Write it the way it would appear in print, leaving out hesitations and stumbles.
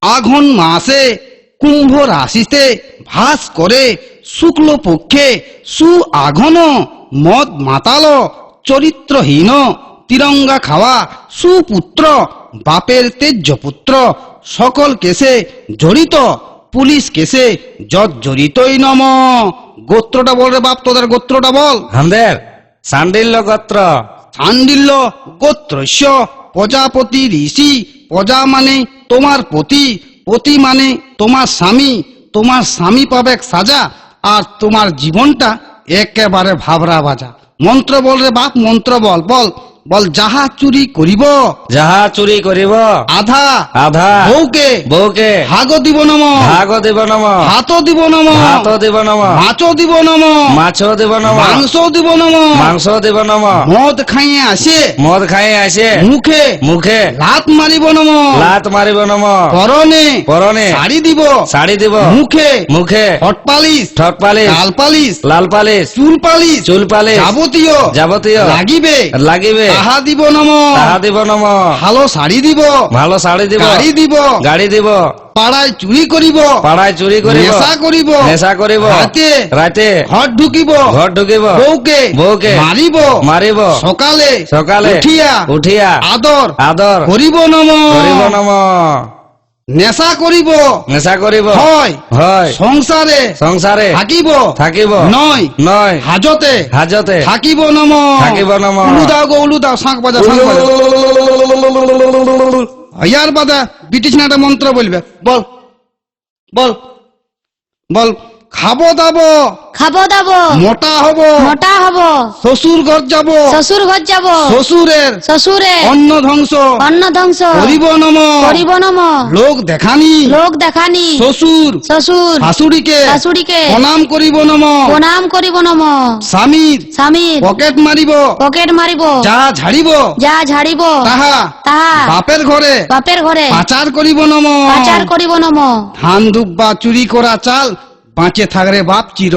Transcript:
আঘন মাসে কুম্ভ রাশিতে ভাস করে শুক্ল পক্ষে সু আঘন মদ মাতাল চরিত্রহীন তিরঙ্গা খাওয়া সুপুত্র বাপের তেজ্য পুত্র সকল কেসে জড়িত পুলিশ কেসে জর্জরিতই নম। গোত্রটা বল রে বাপ, তোদের গোত্রটা বল। আমাদের সান্ডিল্য গোত্র। সান্ডিল্য গোত্রস্য প্রজাপতি ঋষি। প্রজা মানে তোমার পতি, পতি মানে তোমার স্বামী। তোমার স্বামী পাবে সাজা, আর তোমার জীবনটা একেবারে ভাবরা বাজা। মন্ত্র বল রে বাপ, মন্ত্র বল বল বল। যাহা চুরি করিব যাহা চুরি করিব আধা আধা বউকে বউকে ভাগ দিব নম, ভাগ দিব নম, হাত দিব নম, ভাত দিব নম, মাছ দিব নম, মাছ দিব নম, মাংস দিব নম। মাংস দিব নম। মদ খাইয়ে আসে মদ খাই আসে মুখে মুখে লাত মারিব নম, লাত মারিব নম। পরনে পরনে শাড়ি দিব, শাড়ি দিব মুখে মুখে হট পালিশ, ঠট পালিশ, গাল পালিশ, লাল পালিশ, চুল পালিশ, চুল পালিশ, যাবতীয় যাবতীয় লাগিবে লাগিবে তাহা দিব নম। তাহা দিব নম। ভালো শাড়ি দিব, ভালো শাড়ি দিব, গাড়ি দিব, গাড়ি দিব, পাড়ায় চুরি করিব, পাড়ায় চুরি করিব, নেশা করিব, নেশা করিব, রাতে রাতে ঘর ঢুকিব, ঘর ঢুকিব, বউকে বউকে মারিব, মারিব, সকালে সকালে উঠিয়া উঠিয়া আদর আদর করিব নম। করিব নম। নেশা করিব, নেশা করিব হয় হয় সংসারে সংসারে থাকিব, থাকিব নয় নয় হাজতে হাজতে থাকিব নম। থাকিব নম। উলু দাও গো উলু দাও, শাঁখ বাজা শাঁখ বাজা। ইয়ার বাদা ব্রিটিশ না একটা মন্ত্র বলবে, বল বল বল। খাবো দাবো খাবো দাবো মোটা হব, মোটা হব, শ্বশুর ঘর যাব, শ্বশুর ঘর যাব, শ্বশুরের শ্বশুরে অন্ন ধ্বংস অন্ন ধ্বংস করিব নম। করিব নম। লোক দেখানি লোক দেখানি শ্বশুর শ্বশুর শাশুড়িকে শাশুড়িকে প্রণাম করিব নম। প্রণাম করিব নম। স্বামীর স্বামীর পকেট মারিব, পকেট মারিব, যা ঝাড়িব যা ঝাড়িব তাহা তাহা বাপের ঘরে বাপের ঘরে পাচার করিব নম। পাচার করিব নম। ধান দুব্বা চুরি করা চাল বাঁচে থাকরে বাপ চির